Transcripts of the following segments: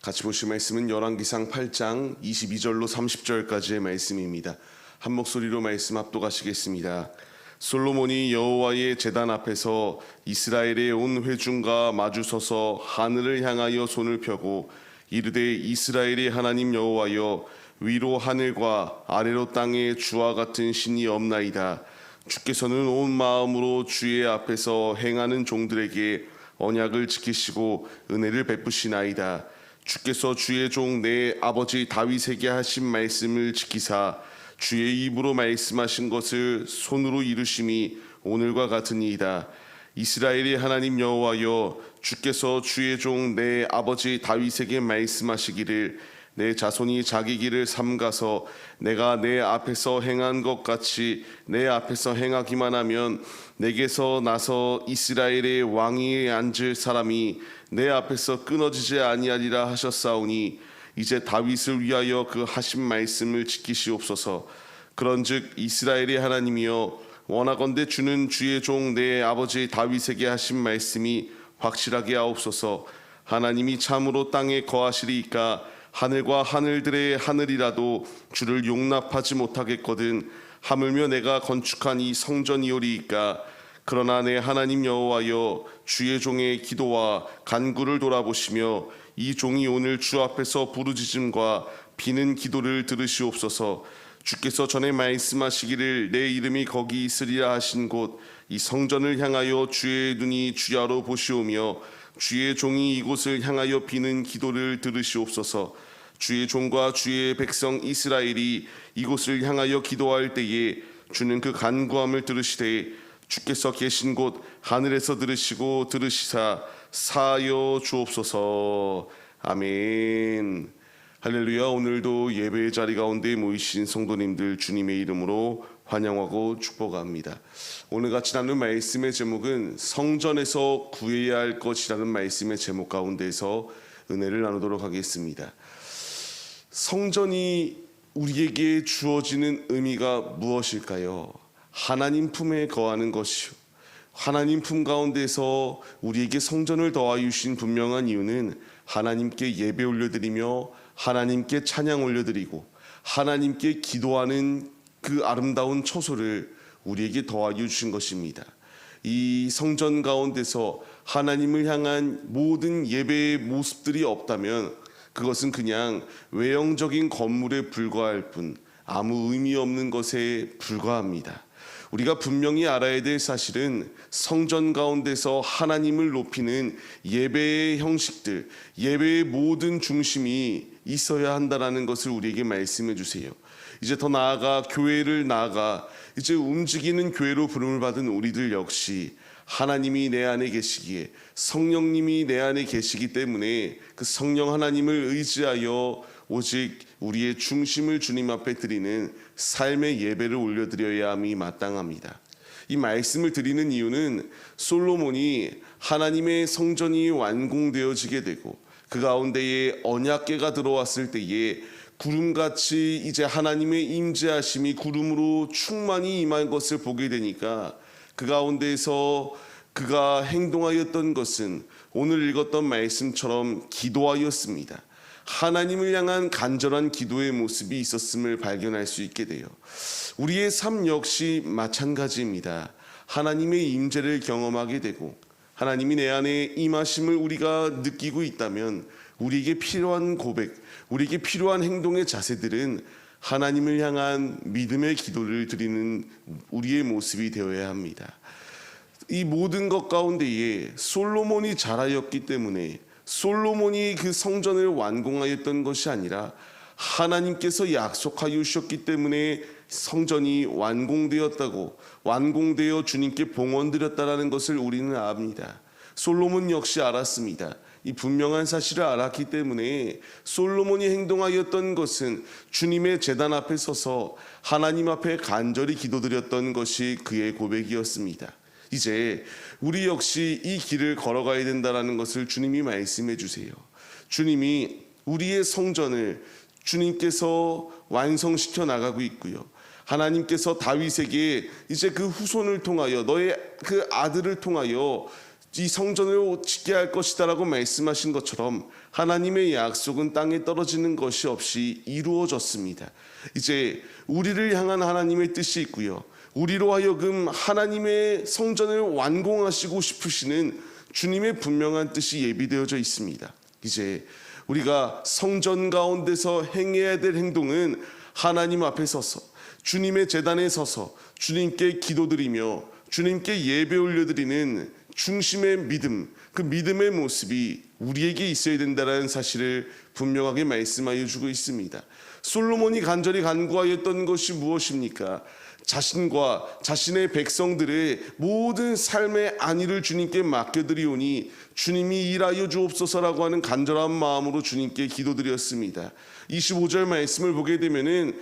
같이 보실 말씀은 열왕기상 8장 22절로 30절까지의 말씀입니다. 한 목소리로 말씀 합독하시겠습니다. 솔로몬이 여호와의 제단 앞에서 이스라엘의 온 회중과 마주서서 하늘을 향하여 손을 펴고 이르되 이스라엘의 하나님 여호와여, 위로 하늘과 아래로 땅에 주와 같은 신이 없나이다. 주께서는 온 마음으로 주의 앞에서 행하는 종들에게 언약을 지키시고 은혜를 베푸시나이다. 주께서 주의 종 내 아버지 다윗에게 하신 말씀을 지키사 주의 입으로 말씀하신 것을 손으로 이루심이 오늘과 같으니이다. 이스라엘의 하나님 여호와여, 주께서 주의 종 내 아버지 다윗에게 말씀하시기를 내 자손이 자기 길을 삼가서 내가 내 앞에서 행한 것 같이 내 앞에서 행하기만 하면 내게서 나서 이스라엘의 왕위에 앉을 사람이 내 앞에서 끊어지지 아니하리라 하셨사오니 이제 다윗을 위하여 그 하신 말씀을 지키시옵소서. 그런즉 이스라엘의 하나님이여, 원하건대 주는 주의 종 내 아버지 다윗에게 하신 말씀이 확실하게 하옵소서. 하나님이 참으로 땅에 거하시리이까 하늘과 하늘들의 하늘이라도 주를 용납하지 못하겠거든. 하물며 내가 건축한 이 성전이오리이까. 그러나 내 하나님 여호와여, 주의 종의 기도와 간구를 돌아보시며 이 종이 오늘 주 앞에서 부르짖음과 비는 기도를 들으시옵소서. 주께서 전에 말씀하시기를 내 이름이 거기 있으리라 하신 곳 이 성전을 향하여 주의 눈이 주야로 보시오며 주의 종이 이곳을 향하여 비는 기도를 들으시옵소서. 주의 종과 주의 백성 이스라엘이 이곳을 향하여 기도할 때에 주는 그 간구함을 들으시되 주께서 계신 곳 하늘에서 들으시고 들으시사 사하여 주옵소서. 아멘. 할렐루야. 오늘도 예배의 자리 가운데 모이신 성도님들 주님의 이름으로 환영하고 축복합니다. 오늘 같이 나눈 말씀의 제목은 성전에서 구해야 할 것이라는 말씀의 제목 가운데서 은혜를 나누도록 하겠습니다. 성전이 우리에게 주어지는 의미가 무엇일까요? 하나님 품에 거하는 것이요, 하나님 품 가운데서 우리에게 성전을 더하여 주신 분명한 이유는 하나님께 예배 올려드리며 하나님께 찬양 올려드리고 하나님께 기도하는 그 아름다운 처소를 우리에게 더하여 주신 것입니다. 이 성전 가운데서 하나님을 향한 모든 예배의 모습들이 없다면 그것은 그냥 외형적인 건물에 불과할 뿐 아무 의미 없는 것에 불과합니다. 우리가 분명히 알아야 될 사실은 성전 가운데서 하나님을 높이는 예배의 형식들, 예배의 모든 중심이 있어야 한다는 것을 우리에게 말씀해 주세요. 이제 더 나아가 교회를 나아가 이제 움직이는 교회로 부름을 받은 우리들 역시 하나님이 내 안에 계시기에 성령님이 내 안에 계시기 때문에 그 성령 하나님을 의지하여 오직 우리의 중심을 주님 앞에 드리는 삶의 예배를 올려드려야 함이 마땅합니다. 이 말씀을 드리는 이유는 솔로몬이 하나님의 성전이 완공되어지게 되고 그 가운데에 언약궤가 들어왔을 때에 구름같이 이제 하나님의 임재하심이 구름으로 충만히 임한 것을 보게 되니까 그 가운데에서 그가 행동하였던 것은 오늘 읽었던 말씀처럼 기도하였습니다. 하나님을 향한 간절한 기도의 모습이 있었음을 발견할 수 있게 돼요. 우리의 삶 역시 마찬가지입니다. 하나님의 임재를 경험하게 되고 하나님이 내 안에 임하심을 우리가 느끼고 있다면 우리에게 필요한 고백, 우리에게 필요한 행동의 자세들은 하나님을 향한 믿음의 기도를 드리는 우리의 모습이 되어야 합니다. 이 모든 것 가운데에 솔로몬이 잘하였기 때문에 솔로몬이 그 성전을 완공하였던 것이 아니라 하나님께서 약속하여 주셨기 때문에 성전이 완공되었다고, 완공되어 주님께 봉헌드렸다라는 것을 우리는 압니다. 솔로몬 역시 알았습니다. 이 분명한 사실을 알았기 때문에 솔로몬이 행동하였던 것은 주님의 제단 앞에 서서 하나님 앞에 간절히 기도드렸던 것이 그의 고백이었습니다. 이제 우리 역시 이 길을 걸어가야 된다는 것을 주님이 말씀해 주세요. 주님이 우리의 성전을 주님께서 완성시켜 나가고 있고요. 하나님께서 다윗에게 이제 그 후손을 통하여 너의 그 아들을 통하여 이 성전을 짓게 할 것이다라고 말씀하신 것처럼 하나님의 약속은 땅에 떨어지는 것이 없이 이루어졌습니다. 이제 우리를 향한 하나님의 뜻이 있고요. 우리로 하여금 하나님의 성전을 완공하시고 싶으시는 주님의 분명한 뜻이 예비되어져 있습니다. 이제 우리가 성전 가운데서 행해야 될 행동은 하나님 앞에 서서 주님의 제단에 서서 주님께 기도드리며 주님께 예배 올려드리는 중심의 믿음, 그 믿음의 모습이 우리에게 있어야 된다는 사실을 분명하게 말씀하여 주고 있습니다. 솔로몬이 간절히 간구하였던 것이 무엇입니까? 자신과 자신의 백성들의 모든 삶의 안위를 주님께 맡겨드리오니 주님이 일하여 주옵소서라고 하는 간절한 마음으로 주님께 기도드렸습니다. 25절 말씀을 보게 되면은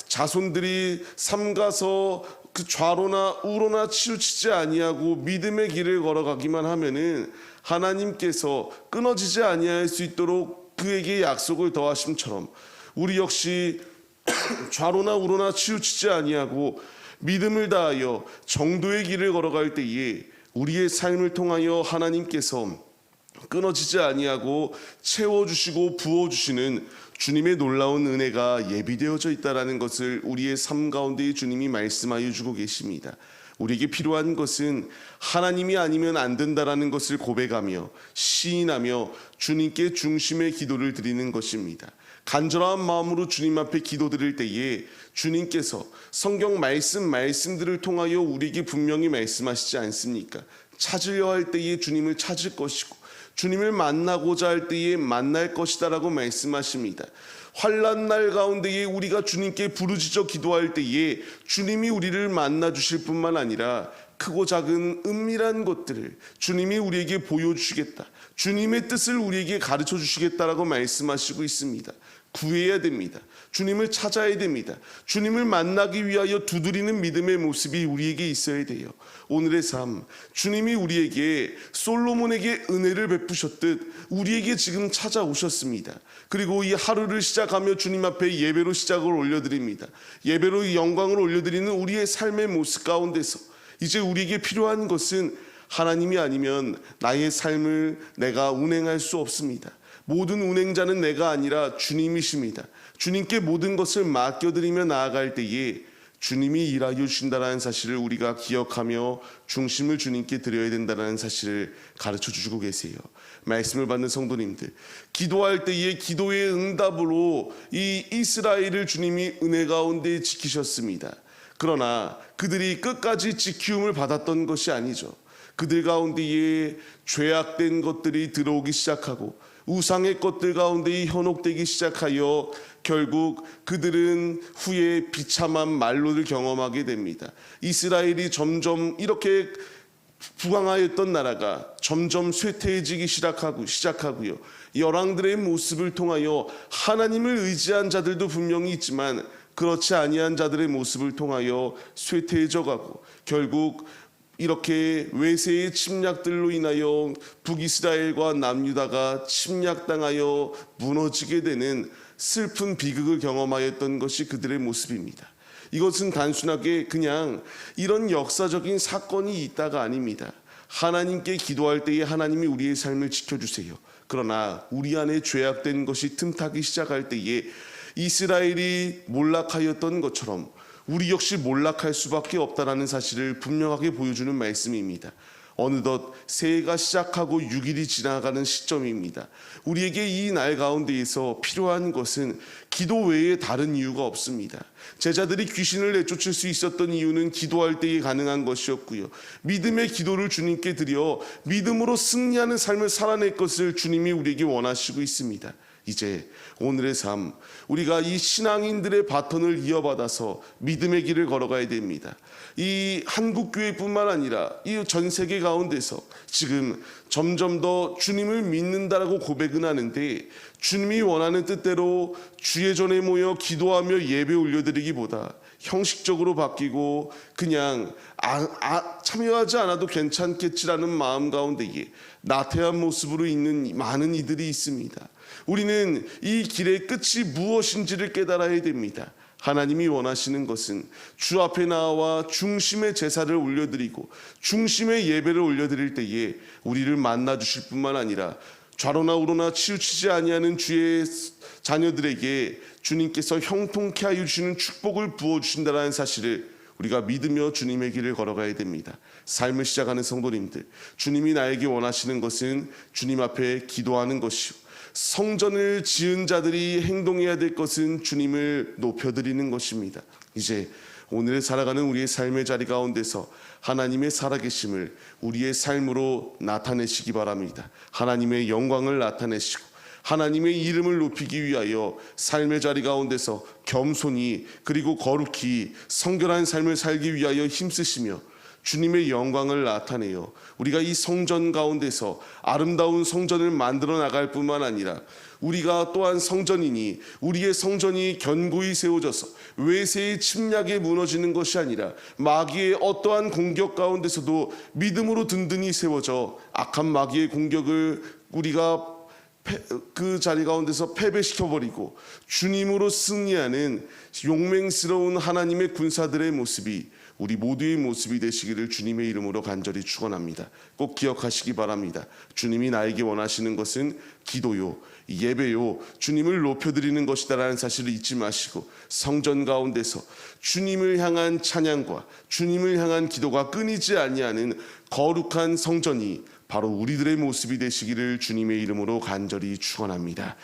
자손들이 삼가서 그 좌로나 우로나 치우치지 아니하고 믿음의 길을 걸어가기만 하면은 하나님께서 끊어지지 아니할 수 있도록 그에게 약속을 더하심처럼 우리 역시 좌로나 우로나 치우치지 아니하고 믿음을 다하여 정도의 길을 걸어갈 때에 우리의 삶을 통하여 하나님께서 끊어지지 아니하고 채워주시고 부어주시는 주님의 놀라운 은혜가 예비되어져 있다는 것을 우리의 삶 가운데 주님이 말씀하여 주고 계십니다. 우리에게 필요한 것은 하나님이 아니면 안 된다라는 것을 고백하며 시인하며 주님께 중심의 기도를 드리는 것입니다. 간절한 마음으로 주님 앞에 기도드릴 때에 주님께서 성경 말씀들을 통하여 우리에게 분명히 말씀하시지 않습니까? 찾으려 할 때에 주님을 찾을 것이고 주님을 만나고자 할 때에 만날 것이다라고 말씀하십니다. 환난 날 가운데에 우리가 주님께 부르짖어 기도할 때에 주님이 우리를 만나 주실 뿐만 아니라 크고 작은 은밀한 것들을 주님이 우리에게 보여주시겠다. 주님의 뜻을 우리에게 가르쳐 주시겠다라고 말씀하시고 있습니다. 구해야 됩니다. 주님을 찾아야 됩니다. 주님을 만나기 위하여 두드리는 믿음의 모습이 우리에게 있어야 돼요. 오늘의 삶, 주님이 우리에게 솔로몬에게 은혜를 베푸셨듯 우리에게 지금 찾아오셨습니다. 그리고 이 하루를 시작하며 주님 앞에 예배로 시작을 올려드립니다. 예배로 영광을 올려드리는 우리의 삶의 모습 가운데서 이제 우리에게 필요한 것은 하나님이 아니면 나의 삶을 내가 운행할 수 없습니다. 모든 운행자는 내가 아니라 주님이십니다. 주님께 모든 것을 맡겨드리며 나아갈 때에 주님이 일하여 주신다는 사실을 우리가 기억하며 중심을 주님께 드려야 된다는 사실을 가르쳐 주시고 계세요. 말씀을 받는 성도님들, 기도할 때에 기도의 응답으로 이 이스라엘을 주님이 은혜 가운데 지키셨습니다. 그러나 그들이 끝까지 지키움을 받았던 것이 아니죠. 그들 가운데에 죄악된 것들이 들어오기 시작하고 우상의 것들 가운데 현혹되기 시작하여 결국 그들은 후에 비참한 말로를 경험하게 됩니다. 이스라엘이 점점 이렇게 부강하였던 나라가 점점 쇠퇴해지기 시작하고요. 열왕들의 모습을 통하여 하나님을 의지한 자들도 분명히 있지만 그렇지 아니한 자들의 모습을 통하여 쇠퇴해져 가고 결국 이렇게 외세의 침략들로 인하여 북이스라엘과 남유다가 침략당하여 무너지게 되는 슬픈 비극을 경험하였던 것이 그들의 모습입니다. 이것은 단순하게 그냥 이런 역사적인 사건이 있다가 아닙니다. 하나님께 기도할 때에 하나님이 우리의 삶을 지켜주세요. 그러나 우리 안에 죄악된 것이 틈타기 시작할 때에 이스라엘이 몰락하였던 것처럼 우리 역시 몰락할 수밖에 없다라는 사실을 분명하게 보여주는 말씀입니다. 어느덧 새해가 시작하고 6일이 지나가는 시점입니다. 우리에게 이 날 가운데에서 필요한 것은 기도 외에 다른 이유가 없습니다. 제자들이 귀신을 내쫓을 수 있었던 이유는 기도할 때에 가능한 것이었고요. 믿음의 기도를 주님께 드려 믿음으로 승리하는 삶을 살아낼 것을 주님이 우리에게 원하시고 있습니다. 이제 오늘의 삶, 우리가 이 신앙인들의 바톤을 이어받아서 믿음의 길을 걸어가야 됩니다. 이 한국교회뿐만 아니라 이 전 세계 가운데서 지금 점점 더 주님을 믿는다라고 고백은 하는데 주님이 원하는 뜻대로 주의 전에 모여 기도하며 예배 올려드리기보다 형식적으로 바뀌고 그냥 참여하지 않아도 괜찮겠지라는 마음 가운데에 나태한 모습으로 있는 많은 이들이 있습니다. 우리는 이 길의 끝이 무엇인지를 깨달아야 됩니다. 하나님이 원하시는 것은 주 앞에 나와 중심의 제사를 올려드리고 중심의 예배를 올려드릴 때에 우리를 만나 주실 뿐만 아니라 좌로나 우로나 치우치지 아니하는 주의 자녀들에게 주님께서 형통케 하여 주시는 축복을 부어주신다는 사실을 우리가 믿으며 주님의 길을 걸어가야 됩니다. 삶을 시작하는 성도님들, 주님이 나에게 원하시는 것은 주님 앞에 기도하는 것이요, 성전을 지은 자들이 행동해야 될 것은 주님을 높여드리는 것입니다. 이제 오늘 살아가는 우리의 삶의 자리 가운데서 하나님의 살아계심을 우리의 삶으로 나타내시기 바랍니다. 하나님의 영광을 나타내시고 하나님의 이름을 높이기 위하여 삶의 자리 가운데서 겸손히 그리고 거룩히 성결한 삶을 살기 위하여 힘쓰시며 주님의 영광을 나타내요. 우리가 이 성전 가운데서 아름다운 성전을 만들어 나갈 뿐만 아니라 우리가 또한 성전이니 우리의 성전이 견고히 세워져서 외세의 침략에 무너지는 것이 아니라 마귀의 어떠한 공격 가운데서도 믿음으로 든든히 세워져 악한 마귀의 공격을 우리가 그 자리 가운데서 패배시켜버리고 주님으로 승리하는 용맹스러운 하나님의 군사들의 모습이 우리 모두의 모습이 되시기를 주님의 이름으로 간절히 축원합니다. 꼭 기억하시기 바랍니다. 주님이 나에게 원하시는 것은 기도요, 예배요, 주님을 높여드리는 것이다라는 사실을 잊지 마시고 성전 가운데서 주님을 향한 찬양과 주님을 향한 기도가 끊이지 아니하는 거룩한 성전이 바로 우리들의 모습이 되시기를 주님의 이름으로 간절히 축원합니다.